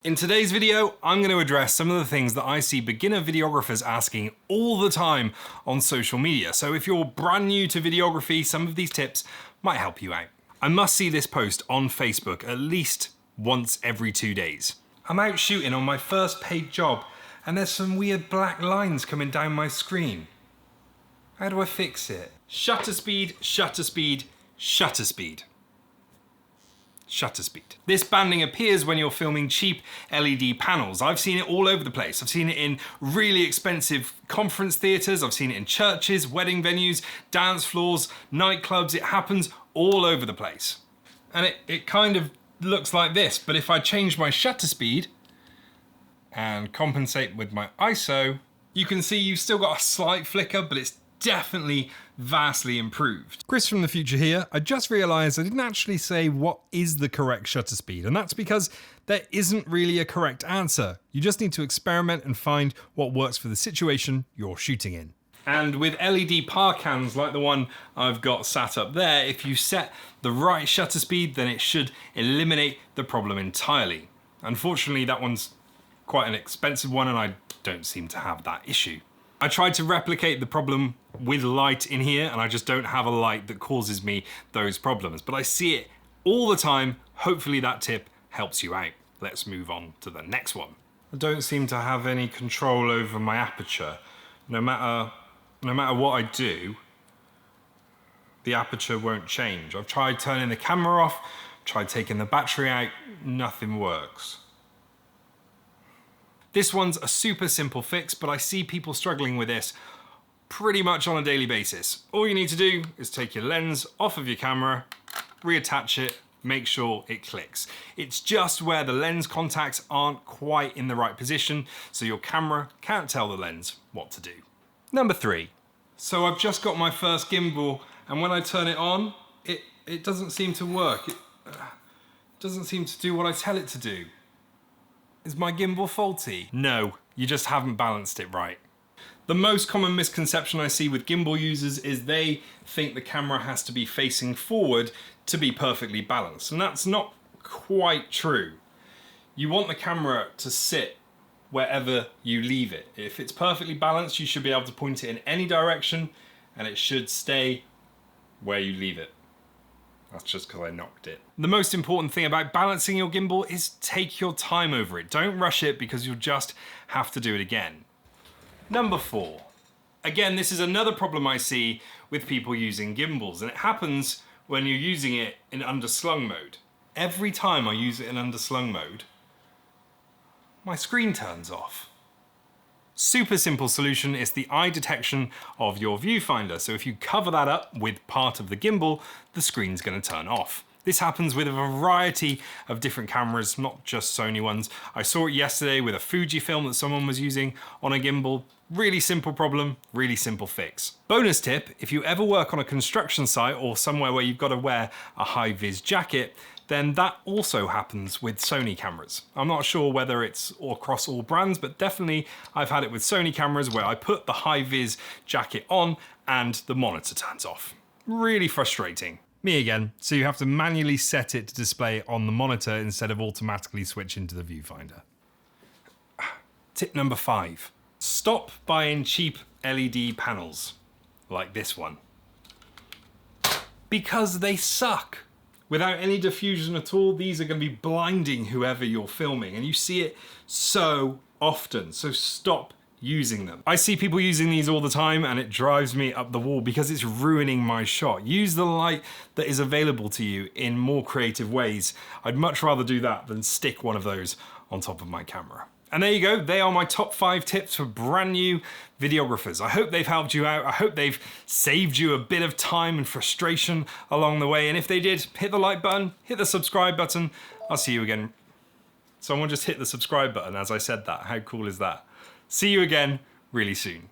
In today's video, I'm going to address some of the things that I see beginner videographers asking all the time on social media. So if you're brand new to videography, some of these tips might help you out. I must see this post on Facebook at least once every 2 days. I'm out shooting on my first paid job and there's some weird black lines coming down my screen. How do I fix it? Shutter speed, shutter speed, shutter speed. Shutter speed. This banding appears when you're filming cheap LED panels. I've seen it all over the place. I've seen it in really expensive conference theatres, I've seen it in churches, wedding venues, dance floors, nightclubs. It happens all over the place. And it kind of looks like this, but if I change my shutter speed and compensate with my ISO, you can see you've still got a slight flicker, but it's definitely vastly improved. Chris from the future here. I just realised I didn't actually say what is the correct shutter speed, and that's because there isn't really a correct answer. You just need to experiment and find what works for the situation you're shooting in. And with LED par cans like the one I've got sat up there, if you set the right shutter speed, then it should eliminate the problem entirely. Unfortunately, that one's quite an expensive one and I don't seem to have that issue. I tried to replicate the problem with light in here and I just don't have a light that causes me those problems, but I see it all the time. Hopefully that tip helps you out. Let's move on to the next one. I don't seem to have any control over my aperture. No matter what I do, the aperture won't change. I've tried turning the camera off, tried taking the battery out, nothing works. This one's a super simple fix, but I see people struggling with this pretty much on a daily basis. All you need to do is take your lens off of your camera, reattach it, make sure it clicks. It's just where the lens contacts aren't quite in the right position, so your camera can't tell the lens what to do. Number 3. So I've just got my first gimbal, and when I turn it on, it doesn't seem to work. It doesn't seem to do what I tell it to do. Is my gimbal faulty? No, you just haven't balanced it right. The most common misconception I see with gimbal users is they think the camera has to be facing forward to be perfectly balanced, and that's not quite true. You want the camera to sit wherever you leave it. If it's perfectly balanced, you should be able to point it in any direction and it should stay where you leave it. That's just because I knocked it. The most important thing about balancing your gimbal is take your time over it. Don't rush it because you'll just have to do it again. Number 4. Again, this is another problem I see with people using gimbals, and it happens when you're using it in underslung mode. Every time I use it in underslung mode, my screen turns off. Super simple solution is the eye detection of your viewfinder. So if you cover that up with part of the gimbal, the screen's going to turn off. This happens with a variety of different cameras, not just Sony ones. I saw it yesterday with a Fujifilm that someone was using on a gimbal. Really simple problem, really simple fix. Bonus tip, if you ever work on a construction site or somewhere where you've got to wear a high-vis jacket, then that also happens with Sony cameras. I'm not sure whether it's across all brands, but definitely I've had it with Sony cameras where I put the high-vis jacket on and the monitor turns off. Really frustrating. Me again, so you have to manually set it to display on the monitor instead of automatically switch into the viewfinder. Tip number 5. Stop buying cheap LED panels, like this one. Because they suck. Without any diffusion at all, these are going to be blinding whoever you're filming, and you see it so often, so stop using them. I see people using these all the time and it drives me up the wall because it's ruining my shot. Use the light that is available to you in more creative ways. I'd much rather do that than stick one of those on top of my camera. And there you go, they are my top 5 tips for brand new videographers. I hope they've helped you out. I hope they've saved you a bit of time and frustration along the way. And if they did, hit the like button, hit the subscribe button. I'll see you again. Someone just hit the subscribe button as I said that. How cool is that? See you again really soon.